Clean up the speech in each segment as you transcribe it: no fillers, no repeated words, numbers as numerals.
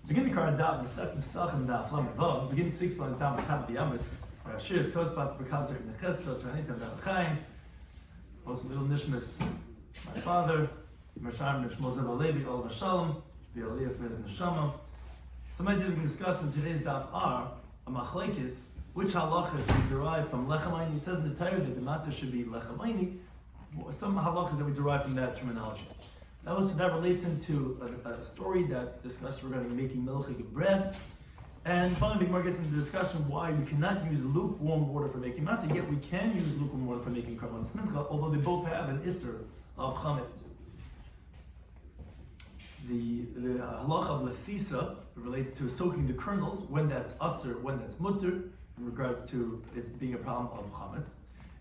Begin the card Daf, Pesachim Daf, begin 6 lines down the top of the Yomit. Shiur's co-spots because they're in the Cheskel, Tranitam Davachayim. Also, little Nishmas, my father, Mashar Nishmol Zevalevi, Olav Shalom, be Aliyah for his Neshama. Some ideas we discuss in today's Daf are a machlekes, which halachas we derive from lechem ayni. It says in the Torah that the matzah should be lechem ayni. Some halachas that we derive from that terminology. That relates into a story that discussed regarding making milchig of bread. And finally, the Gemara gets into the discussion why we cannot use lukewarm water for making matzah, yet we can use lukewarm water for making karban mincha, although they both have an isser of chametz. The halacha of lasisa relates to soaking the kernels, when that's asr, when that's mutter, in regards to it being a problem of chametz.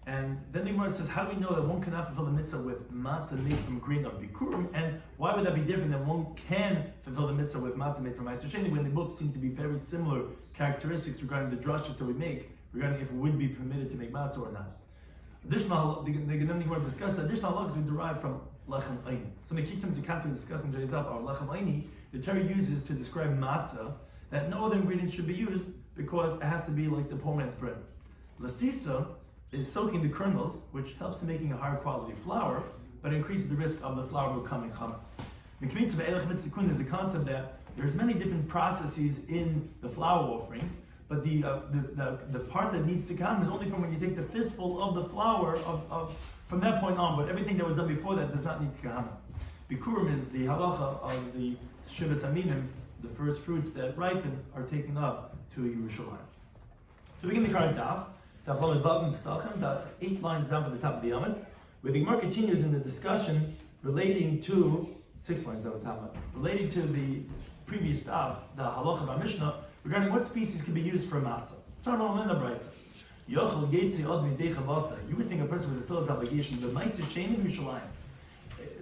And then the Gemara says, how do we know that one cannot fulfill the mitzvah with matzah made from grain of bikurim? And why would that be different than one can fulfill the mitzvah with matzah made from meiser sheni, when they both seem to be very similar characteristics regarding the drashas that we make, regarding if it would be permitted to make matzah or not. Additional, the Gemara discusses additional halachas we derive from lechem ayni. Some of the key terms the content we discuss in today's daf are lechem ayni. The Torah uses to describe matzah that no other ingredient should be used because it has to be like the poor man's bread. Lasisa is soaking the kernels, which helps in making a higher quality flour, but increases the risk of the flour becoming chametz. Mikmitz ve'elech mitzikun is the concept that there's many different processes in the flour offerings, but the part that needs to come is only from when you take the fistful of the flour from that point on, but everything that was done before that does not need kahana. Bikurim is the halacha of the shivas aminim, the first fruits that ripen are taken up to Yerushalayim. So begin the card Daf. Daf Yomi Psachim, the 8 lines down from the top of the Yomit, where the Gemara continues in the discussion relating to 6 lines down the top, relating to the previous Daf, the halacha of our Mishnah, regarding what species can be used for matzah. You would think a person would fulfill his obligation, but meiser sheni Yerushalayim.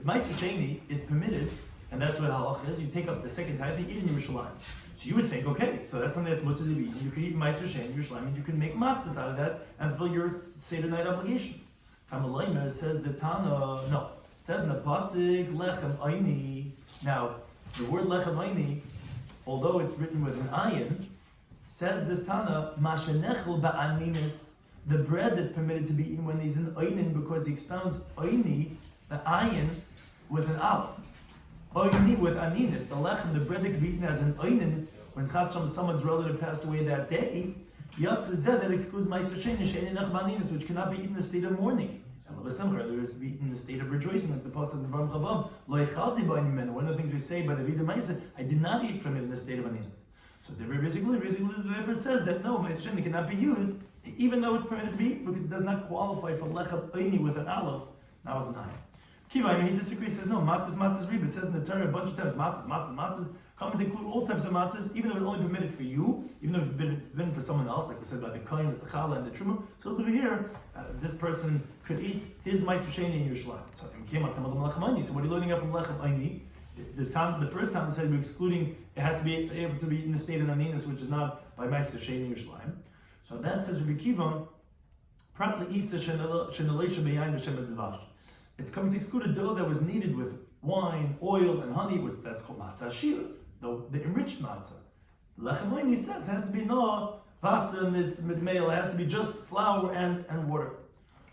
Meiser sheni is permitted, and that's what halacha is. You take up the second time and you eat in Yerushalayim. So you would think, okay, so that's something that's mutter to be eaten. You could eat meiser sheni Yerushalayim, and you can make matzahs out of that and fulfill your Seder night obligation. Tamalaymer says the Tana, no. It says in the pasuk lechem ayni. Now, the word lechem ayni, although it's written with an ayin, says this Tana, mashenechel ba'aninis, the bread that's permitted to be eaten when he's in aynin, because he expounds ayni, the ayin, with an aleph. Ayni with aninis, the lechem, the bread that can be eaten as an aynin, when someone's relative passed away that day, that excludes meiser sheni, sheni nech ba'aninis, which cannot be eaten in the state of mourning. There is to be eaten in the state of rejoicing, like the pasuk in the Varim Chavav, lo echalti ba'anim. One of the things we say by the Vida Meiser, I did not eat from it in the state of aninis. So the basically therefore says that no, meiser sheni cannot be used, even though it's permitted to be eaten, because it does not qualify for lechem ayni with an aleph, not with an ayin. Kiva, he disagrees, says no, matzahs rib. It says in the Torah a bunch of times, matzahs come to include all types of matzahs, even though it's only permitted for you, even if it's been for someone else, like we said about the kohen, the challah, and the truma. So over here, this person could eat his meiser sheni in Yerushalayim. So what are you learning out from lechem ayni? The first time it said we're excluding, it has to be able to be in the state of aninis, which is not by meiser sheni in Yerushalayim. So that says Rabbi Kiva, pratli isa shenaleisha beyayin b'shem advash. It's coming to exclude a dough that was kneaded with wine, oil, and honey, that's called matzah shiur, the enriched matzah. Lechem ayni says it has to be no vasa mit meal, it has to be just flour and water.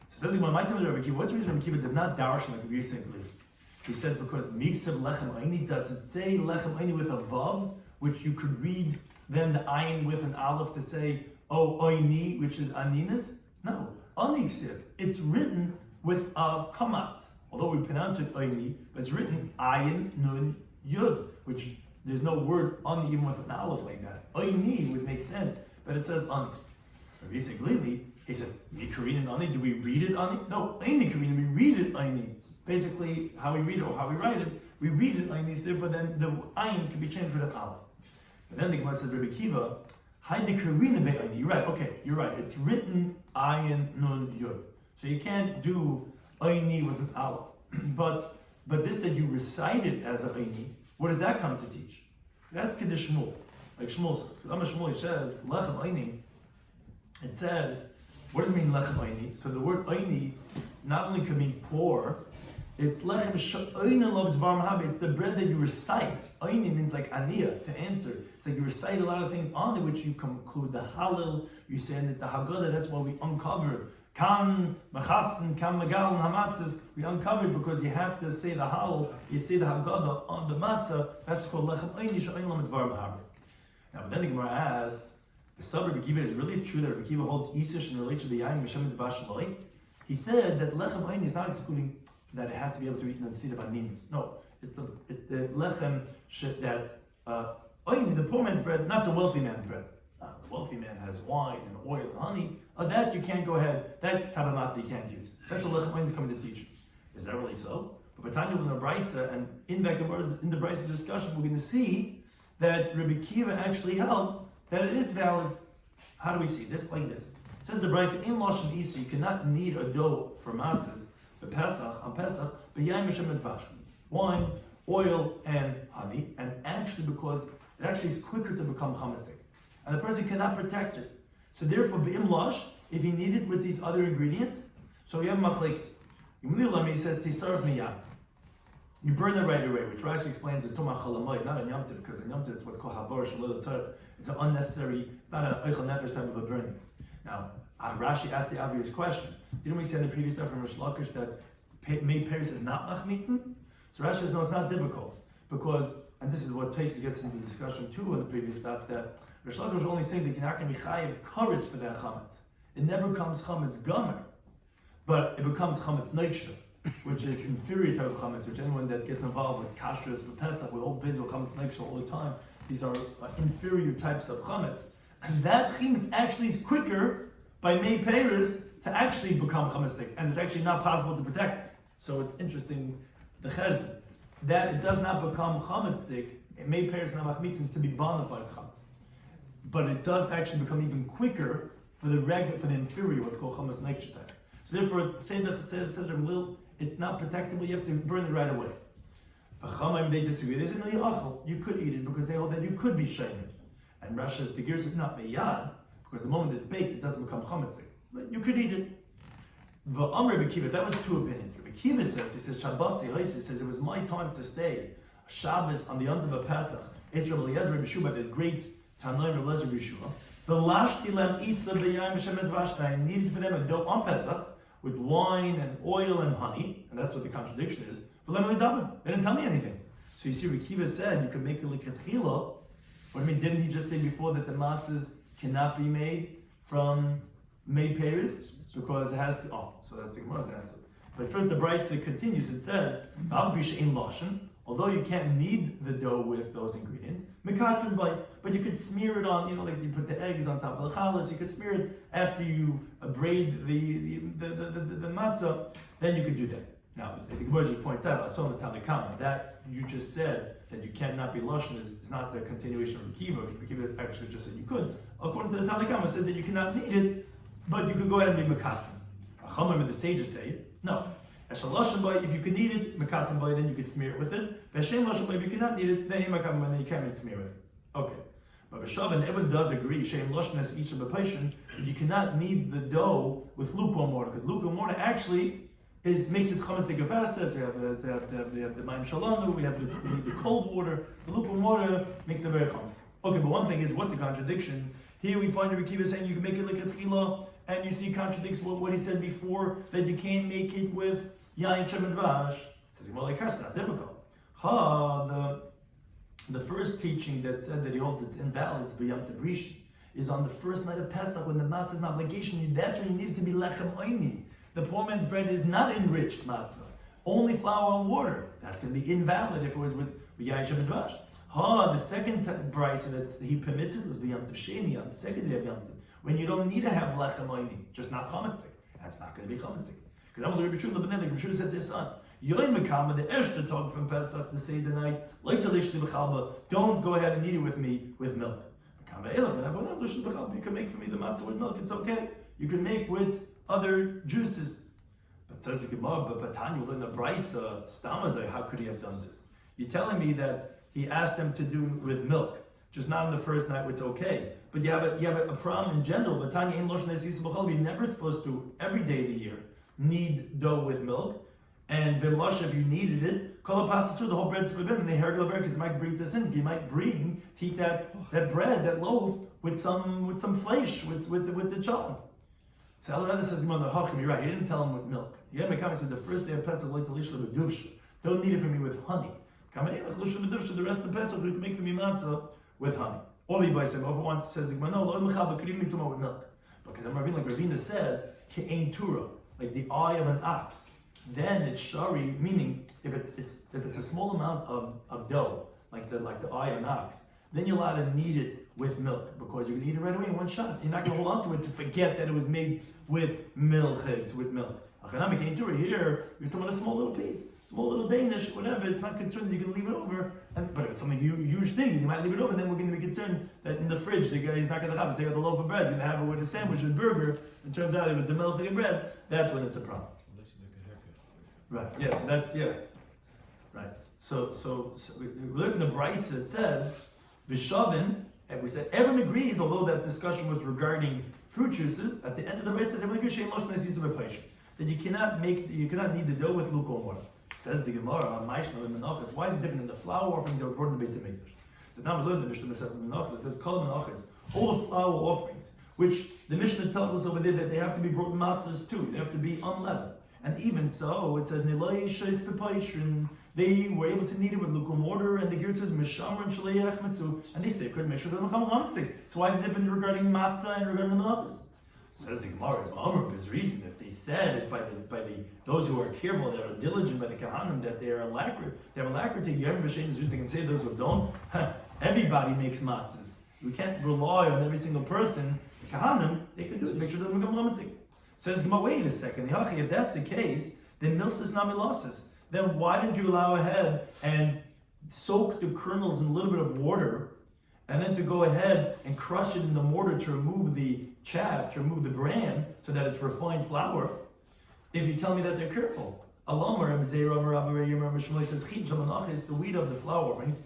So says my time Rabbi Kiva, what's the reason Rabbi Kiva does not darshan like we used to believe? He says because miksav lechem ayni, does it say lechem ayni with a vav, which you could read then the ayin with an aleph to say ayni, which is aninas? No, aniksiv. It's written with a kamatz, although we pronounce it ayni, but it's written ayin nun yud, which there's no word ani even with an aleph like that. Ayni would make sense, but it says ani. Basically, he says, Mikarin and ani, do we read it ani? No, ayni karin, we read it ayni. Basically, how we read it or how we write it, we read it ayni, therefore then the ayin can be changed with an aleph. But then the Gemara says, Rabbi Kiva, hayde karina be ayni. You're right, okay, you're right. It's written ayin nun yud. So you can't do ayni with an aleph. But this that you recite it as a ayni, what does that come to teach? That's Kiddush Shmuel. Like Shmuel says. Because Amma Shmuel says, lechem ayni, it says, what does it mean lechem ayni? So the word ayni not only can mean poor, It's lechem she'oinen lo dvar mahabe. It's the bread that you recite. Oinen means like aniyah, to answer. It's like you recite a lot of things on it, which you conclude the halal. You say that the haggadah. That's why we uncover kan mechasen, kan megal and hamatzes. We uncovered because you have to say the halal. You say the haggadah on the matzah. That's called lechem oinen she'oinen lo dvar mahabe. Now, but then the Gemara asks, the Sabra Bekiva is really true that Bekiva holds Isish in relation to the Yain Mishem Dvash Shaloi. He said that lechem oinen is not excluding that it has to be able to be eaten on the seed of aninis. No, it's the lechem that oinen, the poor man's bread, not the wealthy man's bread. The wealthy man has wine and oil and honey. That you can't go ahead. That type of matzah you can't use. That's what lechem oinen is coming to teach. Is that really so? But Tanya in the Brisa and in the Brisa discussion, we're going to see that Rabbi Kiva actually held that it is valid. How do we see this? Like this. It says the Brisa in Lashon Isa, you cannot knead a dough for matzahs, the Pesach, on Pesach, but yain b'shem dvash, wine, oil, and honey, and actually because it actually is quicker to become chametzik, and the person cannot protect it. So therefore, v'im lash, if you need it with these other ingredients, so we have machlekes. Yomilami says tisarv miyad. You burn it right away, which Rashi explains is tomach chalamoy, not a Yom Tov, because in Yom Tov it's what's called havar shalol tzarf. It's an unnecessary, it's not an eichel nefesh type of a burning. Now, Rashi asked the obvious question. Didn't we say in the previous stuff from Rish Lakish that made Paris is not machmitzin? So Rashi says, no, it's not difficult. Because, and this is what Taisus gets into discussion too in the previous stuff, that Rish Lakish was only saying that you're not going to be chayiv karis for that chametz. It never becomes chametz gomer, but it becomes chametz neiksha, which is inferior type of chametz, which anyone that gets involved with kashrus, with Pesach, with all bezil, chametz neiksha all the time, these are inferior types of chametz. And that chametz actually is quicker by May Paris to actually become chametzik, and it's actually not possible to protect it. So it's interesting, the cheshbon, that it does not become chametzik, May Paris and machmitzin to be bona fide chametz. But it does actually become even quicker for the inferior, what's called chametz neiksha type. So therefore, says it's not protectable, you have to burn it right away. The Chamaim, they disagree. They say, no, you could eat it because they hold that you could be shamed. And Rasha's Begirs is not meyad, because the moment it's baked, it doesn't become chametzik. But you could eat it. V'amr Bekiva, that was two opinions. Bekiva says, he says, Shabbos, he says, it was my time to stay. Shabbos on the Yom Tov of Pesach. Israel Eliezer B'Shua, the great Tanoim Eliezer B'Shua. The lashti lam isa b'yayim b'shem dvash. I needed for them a dough on Pesach with wine and oil and honey, and that's what the contradiction is. They didn't tell me anything. So you see, Rekiva said you could make a likatchila. What I mean, didn't he just say before that the matzahs cannot be made from May Paris because it has to? Oh, so that's the Gemara's answer. But first, the Brisa continues. It says, although you can't knead the dough with those ingredients, but you could smear it on. Like you put the eggs on top of the chalas. You could smear it after you braid the matzah. Then you could do that. Now, the Gemara just points out, I saw in the Tanakama, that you just said that you cannot be lashon is not the continuation of Rekiva. Rekiva actually just said you could. According to the Tanakama, it says that you cannot knead it, but you could go ahead and be mekatim. Achamim and the sages say, no. If you can knead it, mekatim boy, then you could smear it with it. Veshem lashon boy, if you cannot knead it, then you mekatim, then you can't even smear it. Okay. But Veshav and everyone does agree, shem lashon as each of the patient, that you cannot knead the dough with lukewarm water, because lukewarm water actually makes it chametzik faster. So we have the mayim shalanu, we have the cold water. The lukewarm water makes it very chametzik. Okay, but one thing is, what's the contradiction? Here we find Rabbi Kiva saying you can make it like a tchila, and you see contradicts what he said before that you can't make it with yain shem and dvash. Says well, like that's not difficult. The first teaching that said that he holds it's invalid, it's b'yam tov rishon, is on the first night of Pesach when the matzah is an obligation. That's when you need it to be lechem oini. The poor man's bread is not enriched matzah, only flour and water. That's going to be invalid if it was with yain shem and dvash. The second brisa that he permits it was b'yam tov sheni, on the second day of Yom Tov, when you don't need to have lechem oini, just not chametzik. That's not going to be chametzik. Because that was Rabbi Shloimy Schwartzberg. Rabbi Shloimy said to his son, Yomei Kama, the Ershter talk from Pesach, the Seder night, like the Lishli B'chalba, don't go ahead and eat it with me with milk. You can make for me the matzah with milk, it's okay. You can make with other juices. But says the Gemara, but Tanya in the Brisa, Stamazai, how could he have done this? You're telling me that he asked them to do with milk, just not on the first night where it's okay. But you have a problem in general. But Tanya in Loshen Esis B'chol, you're never supposed to every day of the year knead dough with milk. and Vilasha, if you needed it, Kol passes through the whole bread's forbidden. They heard because you might bring this in. You might bring to eat that bread, that loaf, with some flesh, with the child. So Al says, you're right. He didn't tell him with milk. Yemekam said the first day of Pesach, don't need it for me with honey. The rest of Pesach, you can make for me matzah with honey. Or the said, over says, no, could even with milk. But like Ravina says, ke'ein tura, like the eye of an ox. Then it's shari, meaning if it's a small amount of dough, like the eye of an ox, then you're allowed to knead it with milk because you can eat it right away in one shot. You're not going to hold on to it to forget that it was made with milk. Here, you're talking about a small little piece, small little Danish, whatever. It's not concerned that you can leave it over. But if it's something huge thing, you might leave it over. Then we're going to be concerned that in the fridge, the guy he's not going to have it. Take out the loaf of bread. He's going to have it with a sandwich and burger. It turns out it was the milk of bread. That's when it's a problem. Right. Yeah. So that's Right. So we look in the Brisa. It says Vishavin. And we said everyone agrees, although that discussion was regarding fruit juices. At the end of the Brisa, everyone agrees that you cannot knead the dough with lukewarm water. Says the Gemara, why is it different in the flour offerings that were brought in the Beis Hamikdash? The Nami learned the Mishnah that says Kol Menachos, all the flour offerings, which the Mishnah tells us over there that they have to be brought matzahs too. They have to be unleavened. And even so, it says they were able to knead it with lukewarm water, and the Ger says Mishamar and Shleiach Mitzu, and they say could make sure they're not. So why is it different regarding matzah and regarding the menachos? Says the Gemara, there's reason if they said it by the those who are careful, that are diligent by the Kahanim, that they are alacrity. You ever they can say those who don't. Everybody makes matzahs. We can't rely on every single person. The Kahanim, they can do it. Make sure they don't become lamasik. Says Gemara, wait a second. If that's the case, then milsis namilasis. Then why did you allow ahead and soak the kernels in a little bit of water, and then to go ahead and crush it in the mortar to remove the chaff, to remove the bran, so that it's refined flour? If you tell me that they're careful. Alamar says the wheat of the flour offerings.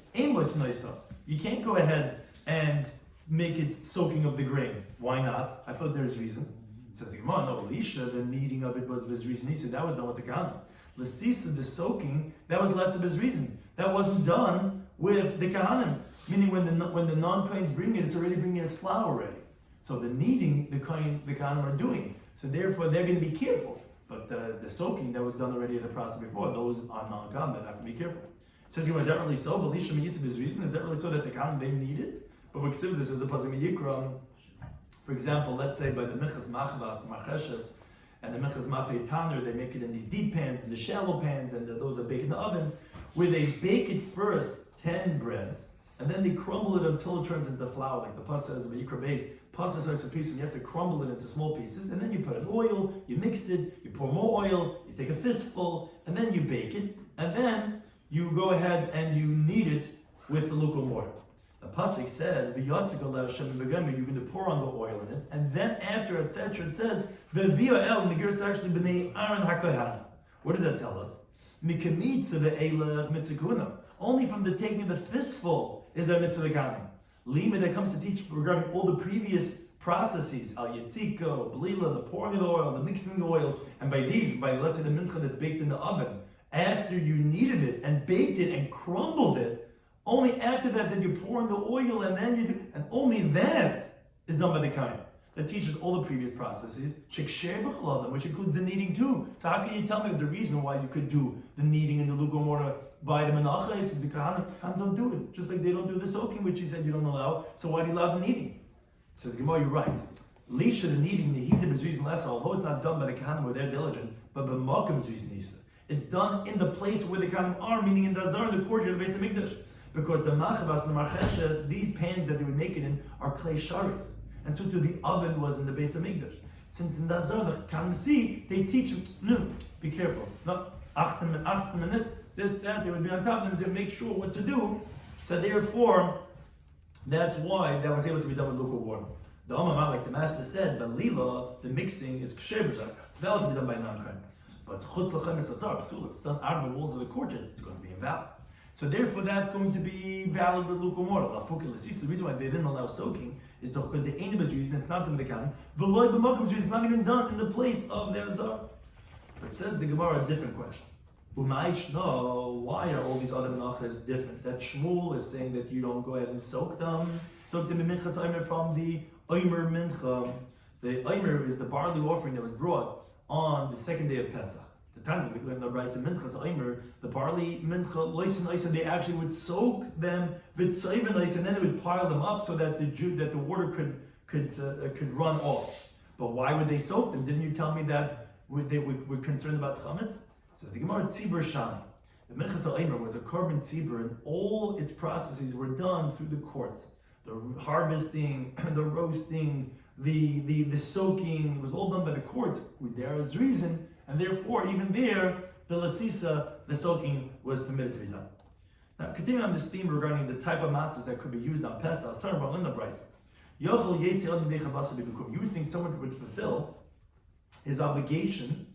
You can't go ahead and make it soaking of the grain. Why not? I thought there's reason. It says the Gemara, no, Elisha, the kneading of it was his reason. He said that was done with the Kahanim. L'sisa, the soaking, that was less of his reason. That wasn't done with the Kahanim. Meaning when the non-Kohanim bring it, it's already bringing his flour already. So the kneading, the Kahanim are doing. So therefore they're going to be careful. But the soaking that was done already in the process before, those are non-Kahanim, they're not going to be careful. It says, is that really so? But Elisha Miyisib, his reason, is that really so that the Kahanim, they need it? But we consider this as a Pasuk Yikra. For example, let's say by the Minchas Machvas, Macheshes, and the Minchas Mafei Tanner, they make it in these deep pans, and the shallow pans, and those are baked in the ovens, where they bake it first, 10 breads, and then they crumble it until it turns into flour, like the pasta says, the Yikra base. Pasta is a piece, and you have to crumble it into small pieces, and then you put in oil, you mix it, you pour more oil, you take a fistful, and then you bake it, and then you go ahead and you knead it with the lukewarm water. The pasuk says, you're going to pour on the oil in it, and then after, etc., it says, and the Ger is actually b'nei Aaron HaKohanim. What does that tell us? Only from the taking of the fistful is a mitzvah kahanim. Lima that comes to teach regarding all the previous processes, al yitziko, blila, the pouring of the oil, the mixing of the oil, and by let's say the mincha that's baked in the oven, after you kneaded it and baked it and crumbled it, only after that you pour in the oil, and then and only that is done by the kain. That teaches all the previous processes, which includes the kneading too. So how can you tell me the reason why you could do the kneading in the lukewarm water by the menachos is the kahanim don't do it, just like they don't do the soaking, which he said you don't allow. So why do you allow the kneading? Says Gemara, you're right. Lisha, the kneading, the heat is reason less, although it's not done by the kahanim where they're diligent, but b'makom is reason nisa. It's done in the place where the kahanim are, meaning in the azar, in the courtyard of the Beis Hamikdash. Because the machavas and the marcheshes, these pans that they would make it in, are clay sharis. And so too the oven was in the Beis Hamikdash. Since in the azar, the kahanim see, they teach them, no, be careful. Not 18 minutes, this, that, they would be on top of them to make sure what to do. So therefore, that's why that was able to be done with lukewarm water. The Amamah, like the master said, but lila, the mixing is ksher b'zar. It's valid to be done by non-kain. But chutz l'chem es azar, it's done out of the walls of the courtyard, it's going to be invalid. So therefore, that's going to be valid with lukewarm water. The reason why they didn't allow soaking is because the ain't is used, it's not in the kahanim. V'loy b'makom, it's not even done in the place of the azar. But says the Gemara a different question. Why are all these other menachas different? That Shmuel is saying that you don't go ahead and soak them in minchas omer from the omer mincha. The omer is the barley offering that was brought on the second day of Pesach. The time of the Brayse minchas omer, the barley mincha loisen ice, and they actually would soak them with soiven ice, and then they would pile them up so that the water could run off. But why would they soak them? Didn't you tell me that they were concerned about chametz? So the Gemara Tzibur Shani. The Minchas Omer was a korban tzibur, and all its processes were done through the courts. The harvesting, the roasting, the soaking, it was all done by the court with there's reason, and therefore even there, the lasisa, the soaking was permitted to be done. Now, continuing on this theme regarding the type of matzahs that could be used on Pesach, talking about Linda Bryce. You would think someone would fulfill his obligation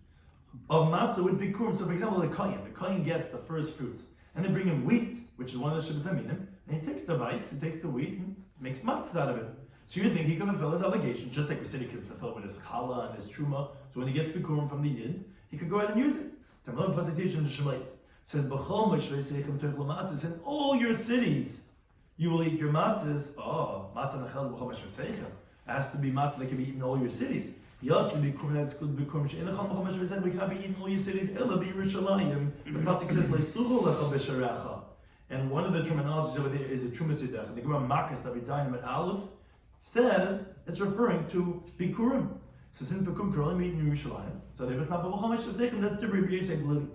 of matzah with bikurim. So, for example, the kohen gets the first fruits, and they bring him wheat, which is one of the shibbos aminim, and he takes the vites, he takes the wheat, and makes matzahs out of it. So you think he can fulfill his obligation, just like we said he can fulfill with his challah and his truma. So when he gets bikurim from the yid, he could go ahead and use it. It says, in all your cities, you will eat your matzahs. Oh, matzah nechel b'chol masher. It has to be matzah that can be eaten in all your cities. We cannot be eaten in all your cities. The pasuk says, and one of the terminologies over there is a trumasidach. The Gemara Makas David Zayinim at Aleph says it's referring to bikurim. So since bikurim can only be eaten in Yerushalayim, so if it's not b'chol masher, that's to Rabbi Yosef Glili.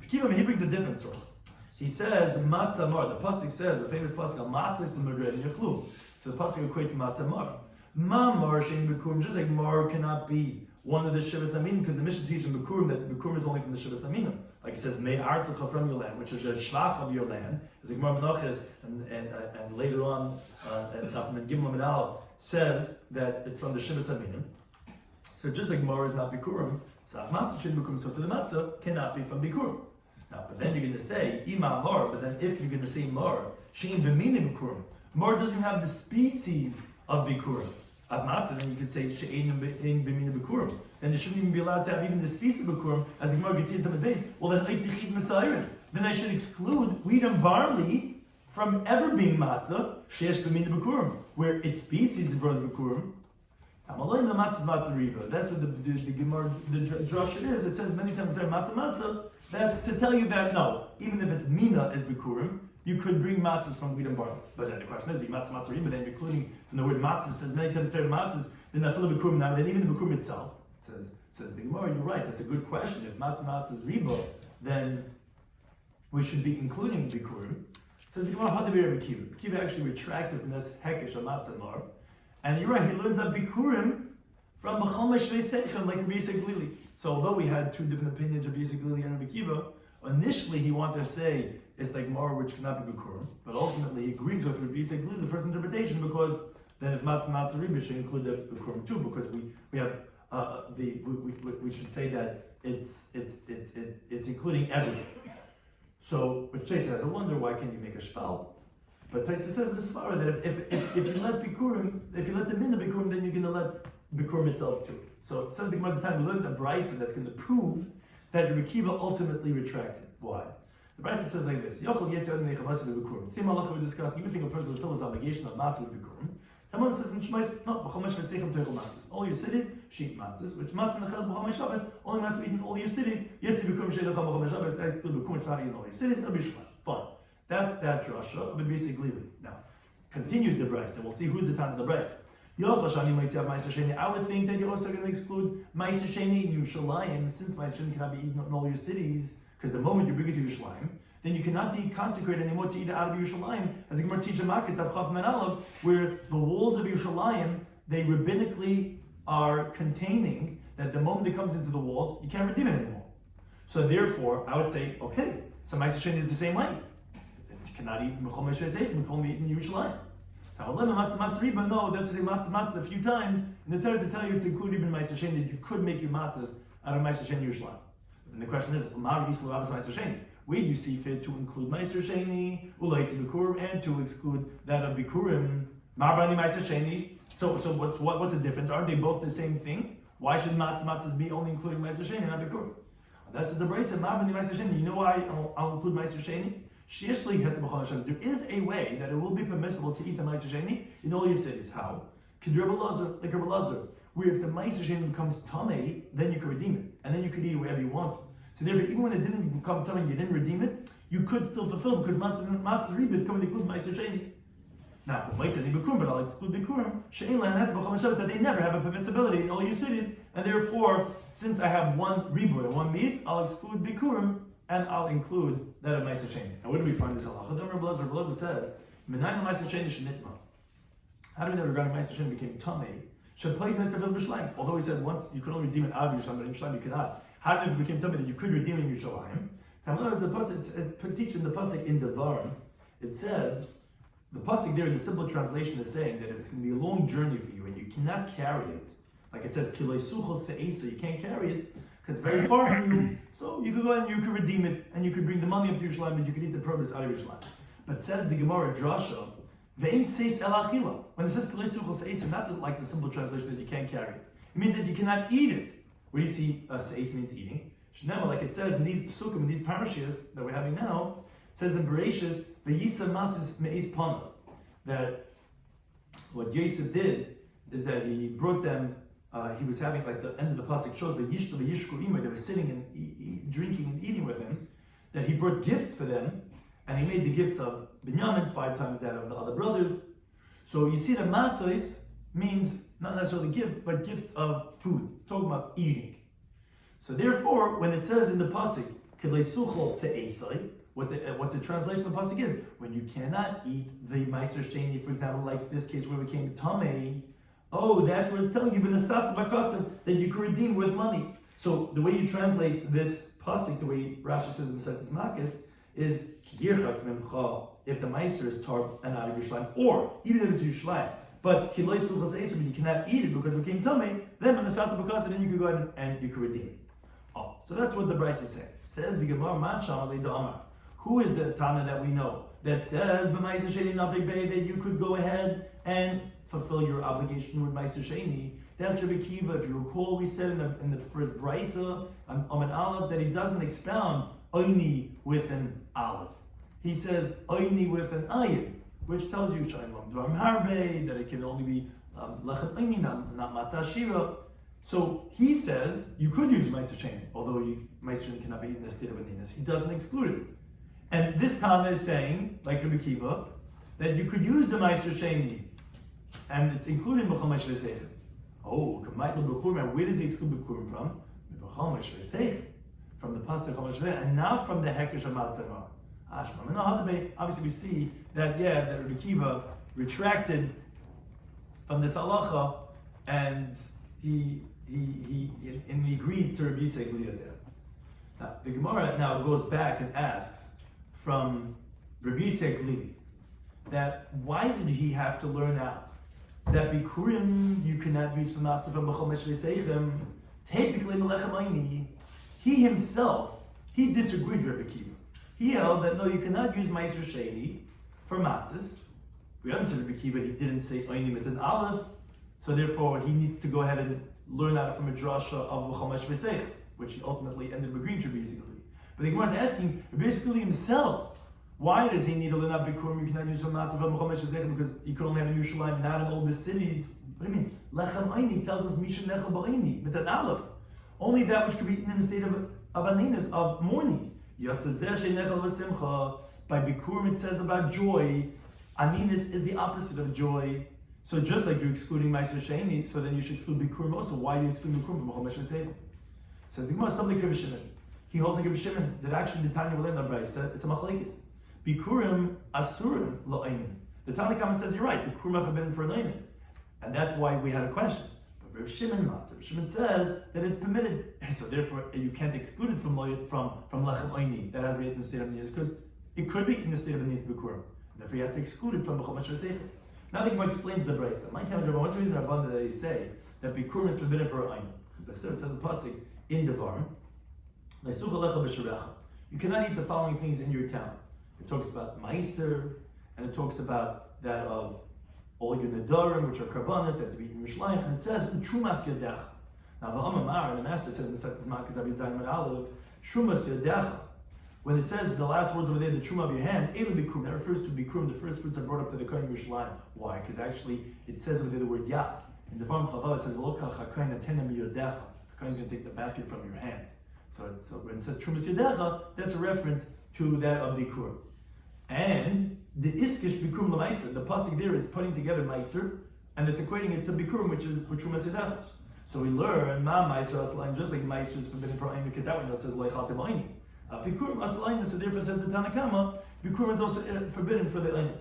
He brings a different source. He says matzah mar. The pasuk says the famous pasuk al matzah is the madred and yachlu. So the pasuk equates matzah mar. Ma mar shein bikurim, just like mar cannot be one of the shivas aminim, because the Mishnah teaches in bikurim that bikurim is only from the shivas aminim. Like it says, "May artzecha from your land," which is the shlach of your land. As the Gemara Menachos and later on, Daf Gimel Menal says that it's from the shivas aminim. So just like mar is not bikurim, so matzah shein bikurim, so to the matzah cannot be from bikurim. Now, but then you're going to say ima mar. But then if you're going to say mar, shein b'mini bikurim, mar doesn't have the species of bikurim. Of matzah, then you could say shein b'mini bikurim. Then it shouldn't even be allowed to have even the species of bikurim, as the Gemara continues on the base. Well, then eitzich masayrin. Then I should exclude wheat and barley from ever being matzah sheyesh b'mini bikurim, where its species is brought bikurim. That's what the Gemara, the drush is. It says many times matzah. That to tell you that no, even if it's mina is bikurim, you could bring matzahs from wheat and barley. But then the question is, matzah, but then including from the word matzah, says many times matzahs, then not full of bikurim now, then even the bikurim itself says the Gemara, you're right, that's a good question. If matzah is riba, then we should be including bikurim. Says the Gemara, how to be Rabbi Kiva. Kiva actually retracted from this hekesh of matzah mar, and you're right, he learns that bikurim from b'chol meshrei seichem, like Rabbi Yosef Glili. So although we had two different opinions of Yosef Glili and Rabbi Kiva, initially he wanted to say it's like mar, which cannot be bikurim, but ultimately he agrees with Rabbi Yosef Glili, the first interpretation, because then if matzah riba should include the bikurim too, because we have we should say that it's including everything. So, but Taisa has a wonder, why can't you make a shpal? But Taisa says this svara that if you let bikurim, if you let the mina bikurim, then you're going to let bikurim itself too. So it says the Gemara at the time we learned a brayso that's going to prove that Rabbi Kiva ultimately retracted. Why? The brayso says like this: Yochel yetzir adonai chavas b'bikurim. Same halacha we discussed. You think a person will fulfill his obligation of matzah with bikurim. Someone says in Shmais, no, b'chol mesh v'seichem teichel matzahs. All your cities, sheep matzahs. Which matzah nechaz b'chol mesh Shabbos, only matzah eaten in all your cities. Yetzir bikurim she'enachal b'chol mesh Shabbos. That includes bikurim, it's not eaten in all your cities. It'll be shmai. Fine. That's that drasha. But basically, now continues the brayso, and we'll see who's the time of the brayso. I would think that you're also going to exclude Meiser Sheni in Yerushalayim, since Meiser Sheni cannot be eaten in all your cities, because the moment you bring it to Yerushalayim, then you cannot deconsecrate anymore to eat it out of Yerushalayim, as the Gemara teaches Makkah, Daf Chaf Men Aleph, where the walls of Yerushalayim, they rabbinically are containing that the moment it comes into the walls, you can't redeem it anymore. So therefore, I would say, okay, so Meiser Sheni is the same way. It cannot eat Mechol Mesher Seif, it can only be eaten in Yerushalayim. No, that's to say matzah a few times in the Torah to tell you to include even Meiser Sheni, that you could make your matzahs out of Meiser Sheni Yerushalayim. And the question is, where do you see fit to include Meiser Sheni, Ulay to Bikurim, and to exclude that of Bikurim? Marbani Meiser Sheni. So what's the difference? Aren't they both the same thing? Why should matzahs be only including Meiser Sheni and not Bikurim? That's just the brace of Ma'abini Meiser Sheni. You know why I'll include Meiser Sheni? There is a way that it will be permissible to eat the Meiser Sheni in all your cities. How? Like Rabbi Lazar, where if the Meiser Sheni becomes Tamei, then you can redeem it. And then you could eat it wherever you want. So therefore, even when it didn't become Tamei and you didn't redeem it, you could still fulfill because Matzah's Riba is coming to include Meiser Sheni. Now, but I'll exclude Bikurim, that they never have a permissibility in all your cities, and therefore, since I have one Riba and one meat, I'll exclude Bikurim, and I'll include that of Meiser Sheni. Now, where do we find this halacha? Rabbi Lazar says, how do we know regarding Meiser Sheni became Tamei? Although he said once you could only redeem it out of Yerushalayim, but in Yerushalayim you cannot. How did it become Tamei that you could redeem it in Yerushalayim? It's teaching the pasuk in Devarim. It says, the pasuk there in the simple translation is saying that if it's going to be a long journey for you and you cannot carry it, like it says, you can't carry it because it's very far from you, so you could go and you could redeem it and you could bring the money up to Yerushalayim and you could eat the produce out of Yerushalayim. But says the Gemara Drasha, when it says not like the simple translation that you can't carry it. It means that you cannot eat it. Where do you see seis means eating? Like it says in these psukim, in these parashas that we're having now, it says in Bereshis, V'yisa masis me'ez panav, that what Yosef did is that he brought them, he was having, like the end of the pasuk shows, they were sitting and drinking and eating with him, that he brought gifts for them, and he made the gifts of Binyamin 5 times that of the other brothers. So you see that masos means not necessarily gifts, but gifts of food. It's talking about eating. So therefore, when it says in the pasuk, what the translation of the pasuk is, when you cannot eat the Meiser Sheni, for example, like this case where we came Tamei, that's what it's telling you, that you can redeem with money. So the way you translate this pasuk, the way Rashi says in Maseches Makos, is if the Meiser is tar and out of Yerushalayim, or even if it's Yerushalayim, but you cannot eat it because it became Tamei, then when the Sata Bakasa, then you can go ahead and you can redeem it. So that's what the Bryce is saying. Says the Gemara, Man Shamalei Da'amar. Who is the Tana that we know that says that you could go ahead and fulfill your obligation with Meiser Sheni? That's Rabbi Kiva. If you recall, we said in the first Brisa on an Aleph that he doesn't expound Oyni with an Aleph. He says Oyni with an Ayin, which tells you that it can only be Lechem Oyni, not Matzah Shira. So he says you could use Meiser Sheni, although Meiser Sheni cannot be in the state of aninus. He doesn't exclude it. And this Tana is saying, like Rabbi Kiva, that you could use the Meiser Sheni, and it's included in B'chol Meiser Seichem. Where does he exclude B'kurim from? B'chol Meiser Seichem, from the pasuk B'chol Meiser Seichem, and not from the Hekesh of Matzah. Obviously, we see that that Rabbi Kiva retracted from this halacha, and he agreed to Rabbi Yisrael there. Now the Gemara now goes back and asks from Rabbi Yisrael that why did he have to learn out that Bikurim you cannot use for matzah from B'chol Meiser Seichem, typically Melechem Oyni. He himself, he disagreed with Rabbi Kiva. He held that no, you cannot use Meiser Sheni for matzahs. We understand Rabbi Kiva, he didn't say Oyni mit an Aleph, so therefore he needs to go ahead and learn out from a drasha of B'chol Meiser Seichem, which he ultimately ended up agreeing to basically. But the Gemara is asking basically himself, why does he need to learn out Bikurim? You cannot use from matzah from B'chol Meiser Seichem because you could only have in Yerushalayim, not in all the cities. What do you mean? Lechem Oyni tells us Misha Nechel Ba'Oyni mit an Aleph. Only that which could be eaten in the state of aninus, of mourning. By Bikurim it says about joy. Aninus is the opposite of joy. So just like you're excluding Meiser Sheni, so then you should exclude Bikurim also. Why do you exclude Bikurim from B'chol Meiser Seichem? Says the Gemara, something like Rabbi Shimon. He holds like Rabbi Shimon that actually the Tanya will end up right. It's a machlekes. Bikurim asurim la'aymin. The Tanya Kama says you're right. Bikurim are forbidden for an aymin, and that's why we had a question. But Rabbi Shimon not. Rabbi Shimon says that it's permitted, so therefore you can't exclude it from lechem oyni that has been in the state of niyas because it could be in the state of niyas bikurim. Therefore you have to exclude it from B'chol Meiser Seichem. Now the Gemara explains the brisa. My time, what's the reason Rabbanan that they say that bikurim is forbidden for an aymin? Because it says a pasuk in Devarim. You cannot eat the following things in your town. It talks about Meiser, and it talks about that of all your Nedarim, which are Karbanis, that have to be eaten in Yerushalayim, and it says, Trumas Yadecha. Now, the Amar, and the Master says in Maseches Makos David Zayin Aleph, Trumas yodecha. When it says the last words over there, the truma of your hand, elu bikurim, that refers to bikurim. The first fruits are brought up to the kohen Yerushalayim. Why? Because actually it says over there the word yad. In the Varm Chavav it says v'lo kal chakohen atenem yodecha. The kohen is going to take the basket from your hand. So when it says trumas yodecha, that's a reference to that of bikurim. And the iskish bikurim l'maiser, the pasuk there is putting together maiser, and it's equating it to bikurim, which is trumas yodecha. So we learn ma maiser asalayin, just like maiser is forbidden for ayin kedavin. That says leichatim ayin. Bikurim asalayin, so therefore says the Tanakama, bikurim is also forbidden for the ayin.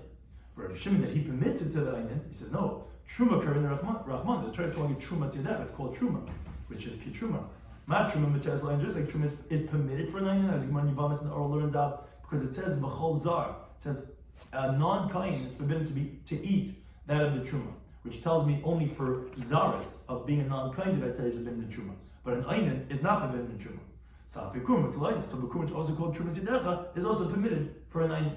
For Rabbi Shimon that he permits it to the ayin, he says no. Truma karin Rahman. The Torah is calling it trumas yodecha. It's called truma, which is kitruma. Ma truma mitzvah asalayin, just like truma is permitted for an ayin, as Gemara Yavamis and the Oral learns out, because it says b'chol zar. It says a non-kain is forbidden to eat that of the truma, which tells me only for zaris of being a non-kain that I tell you is forbidden the truma, but an ayin is not forbidden the truma. So bikurim, which is also called trumas yodecha, is also permitted for an ayin.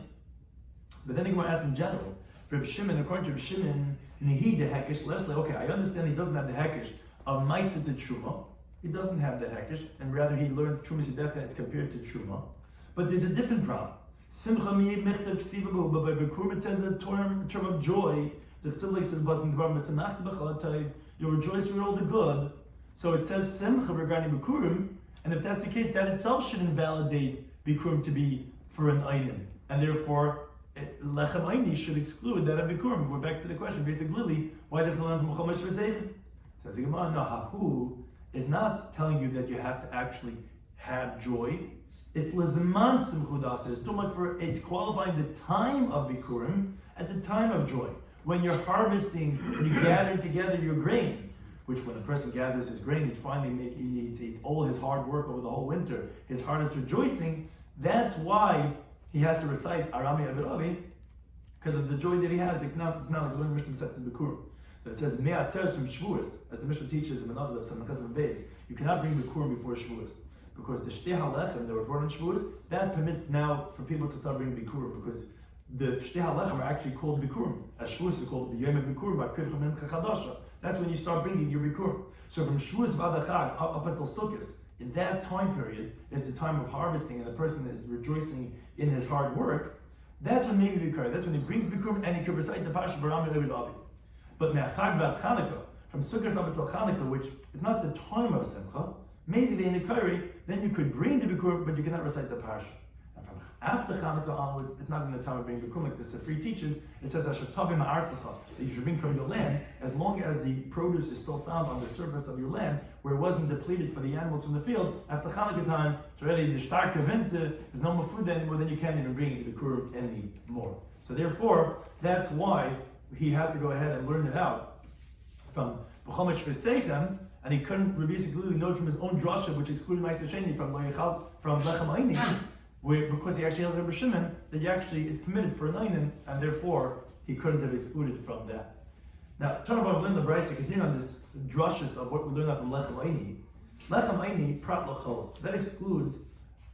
But then the Gemara asks in general, for Rabbi Shimon, according to Rabbi Shimon, nihi de hekesh, Leslie, okay, I understand he doesn't have the hekesh of ma'aseh to truma. He doesn't have that hekesh, and rather he learns trumas yodecha and it's compared to truma. But there's a different problem. Simcha miyeh mechtav ksiva, but by bikurim it says a term of joy. The Chsiv says, "Bazin dvar mesamach b'chalatayv." You'll rejoice with all the good. So it says simcha regarding bikurim, and if that's the case, that itself should invalidate bikurim to be for an ayin, and therefore lechem ayni should exclude that of bikurim. We're back to the question, basically, why is it to learn from chomesh v'seichem? Says the Gemara, no, hahu is not telling you that you have to actually have joy. It's lezman simchudas. It's too much for. It's qualifying the time of bikurim at the time of joy. When you're harvesting, when you gather together your grain, which when a person gathers his grain, he's finally making, he's all his hard work over the whole winter, his heart is rejoicing. That's why he has to recite Arami Aviravi, because of the joy that he has. It's not like learning Mishnah Sefton Bikurim. But it says, Me'atzer from Shavuos, as the Mishnah teaches in Menachos of Samachas Beis, you cannot bring Bikurim before Shavuos. Because the Shtei HaLechem that were born on Shavuos, that permits now for people to start bringing Bikurim, because the Shtei HaLechem are actually called Bikurim. As Shavuos is called the Yomim Bikurim, by Krivcha Mincha Chadasha. That's when you start bringing your Bikurim. So from Shavuos Vadachag up until Sukkot, in that time period is the time of harvesting, and the person is rejoicing in his hard work. That's when maybe Bikurim. That's when he brings Bikurim and he can recite the Parsha Barami Rebbe Avi. But Me'achag Vat Chanukah, from Sukkot up until Chanukah, which is not the time of Simcha, maybe the Inikari, then you could bring the Bikurim, but you cannot recite the Parsha. And from after Chanukah onwards, it's not in the time of bringing Bikurim, like the Sifri teaches. It says Ashatavim Ha'artzecha, that you should bring from your land, as long as the produce is still found on the surface of your land, where it wasn't depleted for the animals from the field. After Chanukah time, it's already the starke winter, there's no more food anymore, then you can't even bring the Bikurim anymore. So therefore, that's why he had to go ahead and learn it out from B'chomesh V'seichem, and he couldn't basically know it from his own drasha, which excluded Ma'aser Sheni from Lechem Ayni, because he actually held Rabbi Shimon that it's permitted for an Aynin, and therefore he couldn't have excluded from that. Now, turn about learn the Brisa, continue on this drashas of what we learned out from Lechem Ayni. Lechem Ayni prat l'chol, that excludes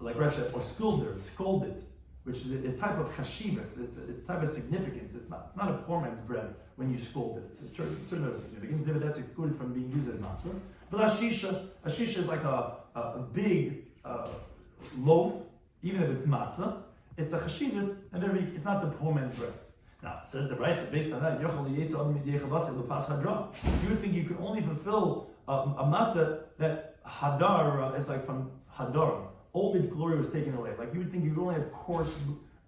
like Rashi or scolded, which is a type of chashivas, it's a type of significance. It's not a poor man's bread when you scold it. It's a certain amount of significance. That's excluded from being used as matzah. But a shisha is like a big loaf, even if it's matzah. It's a chashivas, and it's not the poor man's bread. Now, says the Brisa, based on that, if you think you can only fulfill a matzah that hadar is like from hadar, all its glory was taken away. Like you would think you could only have coarse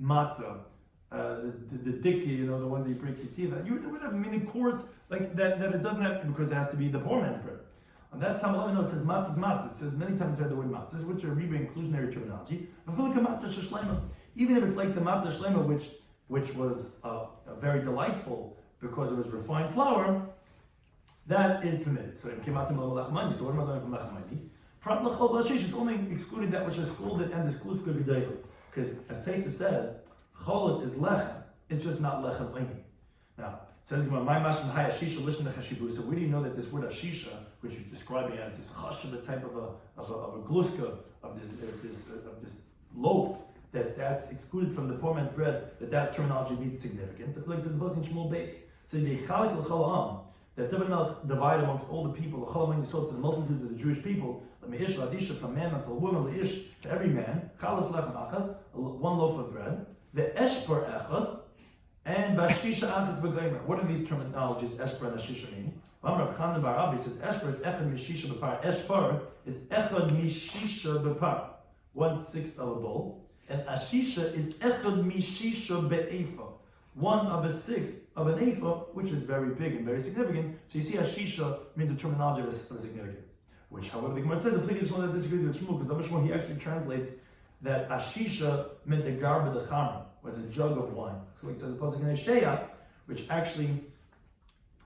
matzah, the dikki, the ones that you break your teeth on. You would have meaning coarse, like that it doesn't have, because it has to be the poor man's bread. On that time, let me know it says matzah is matzah. It says many times the word matzah, which are Rebbe inclusionary terminology. Even if it's like the matzah shlema, which was very delightful because it was refined flour, that is permitted. So so what am I learning from Lechem Ayni? It's only excluded that which is scolded and excludes could be daily. Because as Taisa says, Cholet is lechem, it's just not Lechem Ayni. Now, it says, so where do you know that this word ashisha, which you're describing as this chashav type of a gluska, of this loaf, that's excluded from the poor man's bread, that terminology means significant? It's like it says in Shmuel Beis. So that David Melech divided amongst all the people, to the multitudes of the Jewish people, from man until woman, to every man, one loaf of bread, the eshper echad, and vashisha achas b'gleimer. What do these terminologies, eshper and ashisha, mean? Rav Chanan bar Abi says eshper is echad mishisha b'par. Eshper is echad mishisha b'par, 1/6 of a bowl, and ashisha is echad mishisha be'efa, 1/6 of an ephah, which is very big and very significant. So you see, ashisha means a terminology of significance. Which, however, the Gemara says, the Pligi Shlomo disagrees with Shmuel, because Rabbi Shlomo, he actually translates that ashisha meant the garba the chamra, was a jug of wine. So he says, the pasuk in Yeshaya, which actually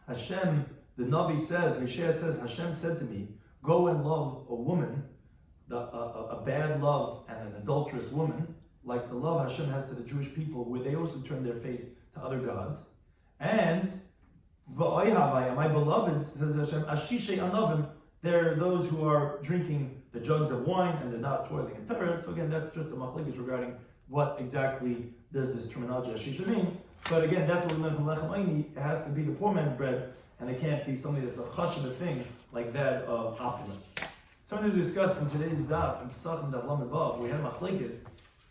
Hashem, the Navi says, Yeshaya says, Hashem said to me, go and love a woman, a bad love and an adulterous woman, like the love Hashem has to the Jewish people, where they also turn their face to other gods. And my beloved, says Hashem, ashishe anavim, they're those who are drinking the jugs of wine and they're not toiling in Torah. So again, that's just a machlekes regarding what exactly does this terminology ashisha mean. But again, that's what we learn from lechem aini. It has to be the poor man's bread, and it can't be something that's a chashuv thing like that of opulence. Something to discuss in today's daf, in Pesachim Daf Lamed Vav, we had machlekes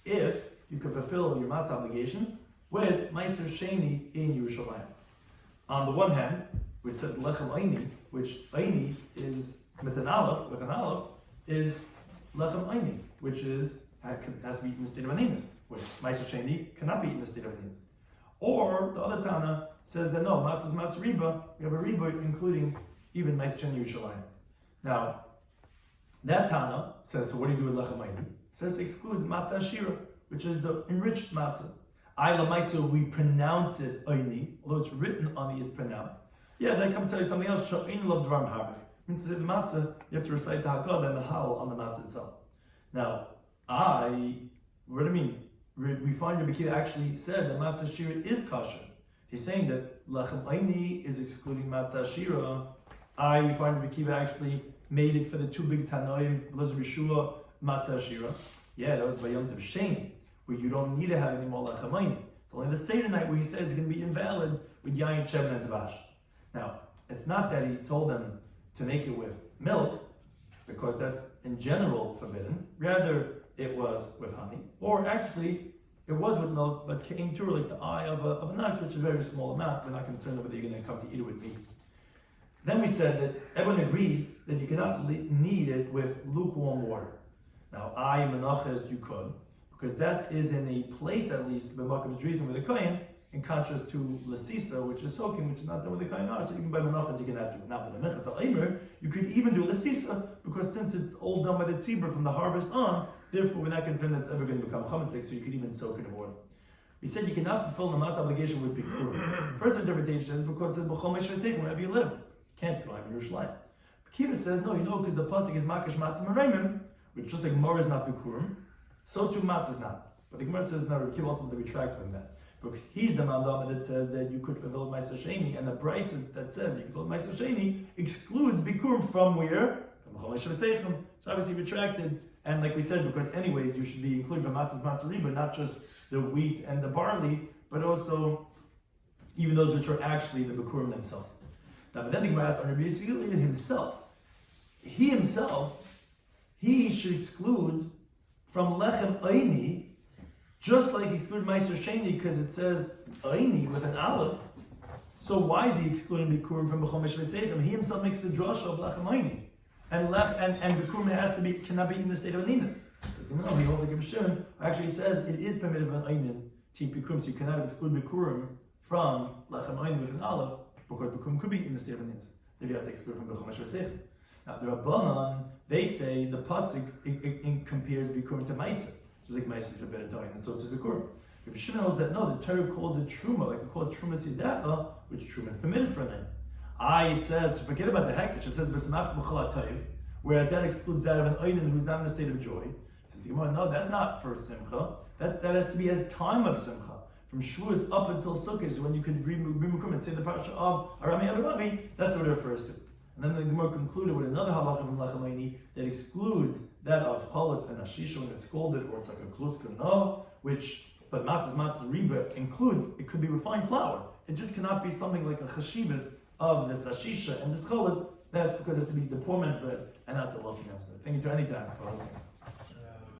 if you could fulfill your matzah obligation with Meiser Sheni in Yerushalayim. On the one hand, which says lechem aini, which aini is with an aleph, is lechem aini, which is has to be eaten in the state of aninus, which Meiser Sheni cannot be eaten in the state of aninus. Or the other Tana says that no, matzah is matzah riba, we have a riba including even Meiser Sheni Yerushalayim. Now, that Tana says, so what do you do with lechem aini? It says it excludes matzah shira, which is the enriched matzah. We pronounce it aini, although it's written on it, it's pronounced. Yeah, then I come tell you something else. Sha'in love dvarim harbe. Means to say the matzah, you have to recite the Haggadah and the Hal on the matzah itself. Now, what do I mean? We find Rabbi Kiva actually said that matzah shira is kosher. He's saying that lechem aini is excluding matzah shira. We find Rabbi Kiva actually made it for the two big tanoim, Rabbi Yeshua, matzah shira. Yeah, that was by Yom Tov Sheni, where you don't need to have any more lechem aini. It's only the Seder night where he says it's going to be invalid with yayin, shemen, and dvash. Now, it's not that he told them to make it with milk, because that's in general forbidden. Rather, it was with honey, or actually, it was with milk, but came to like the eye of a notch, which is a very small amount. We're not concerned whether you're going to come to eat it with meat. Then we said that everyone agrees that you cannot knead it with lukewarm water. Now, menachas you could, because that is in a place at least, b'makom reason with a kohen, in contrast to lasisa, which is soaking, which is not done with the kohen. So even by menachas you cannot do it. Not with the mechas al-aimer, you could even do lasisa, because since it's all done by the tzibur from the harvest on, therefore we're not concerned that it's ever going to become chametzik, so you could even soak it in water. We said you cannot fulfill the matzah obligation with bikurim. First interpretation is because it's b'chol meishvaseikum, wherever you live. You can't go in Yerushalayim. Kiva says, no, because the pasuk is makash matzah mereimim, which just like Mor is not bikurim, so too matzah is not. But the Gemara says, no, Kiva ultimately retract from that. But he's the mandam that says that you could fulfill Meiser Sheni, and the price that says you can fulfill Meiser Sheni excludes bikurim from where? From b'chol meishvaseikum. It's obviously retracted. And like we said, because anyways, you should be including matzah's matzah, but not just the wheat and the barley, but also even those which are actually the bikurim themselves. Now, but then the Gemara asks on Rabbi Shloimy himself. He should exclude from lechem aini, just like he excluded Meiser Sheni, because it says aini with an aleph. So why is he excluding bikurim from b'chol meishvaseikum? He himself makes the drasha of lechem aini. And bikurim cannot be in the state of aninus. So no, he holds like Rabbi Shimon actually says it is permitted for an ainin to eat bikurim, so you cannot exclude bikurim from lechem ainin with an aleph, because bikurim could be in the state of aninus. Then you have to exclude from b'chol meishvaseikum. Now the Rabbanan, they say the pasuk it compares bikurim to meiser, just like meiser is a better dying, and so does bikurim. Rabbi Shimon holds that no, the Torah calls it truma, like it calls truma sidecha, which truma is permitted for an ainin. It says, forget about the hekesh, it says, where that excludes that of an oinen who's not in a state of joy. It says, no, that's not for simcha. That has to be a time of simcha. From Shavuos up until Sukkot, when you could remove and say the parasha of Arami Aviravi, that's what it refers to. And then the Gemara concluded with another halacha from lechem aini that excludes that of cholot and ashisha when it's scalded, or it's like a kluska no, but matzah riba includes, it could be refined flour. It just cannot be something like a chashivas of this ashisha and this cholad, that's because it's to be the poor man's bread and not the wealthy man's bread. Thank you to any time for hosting us.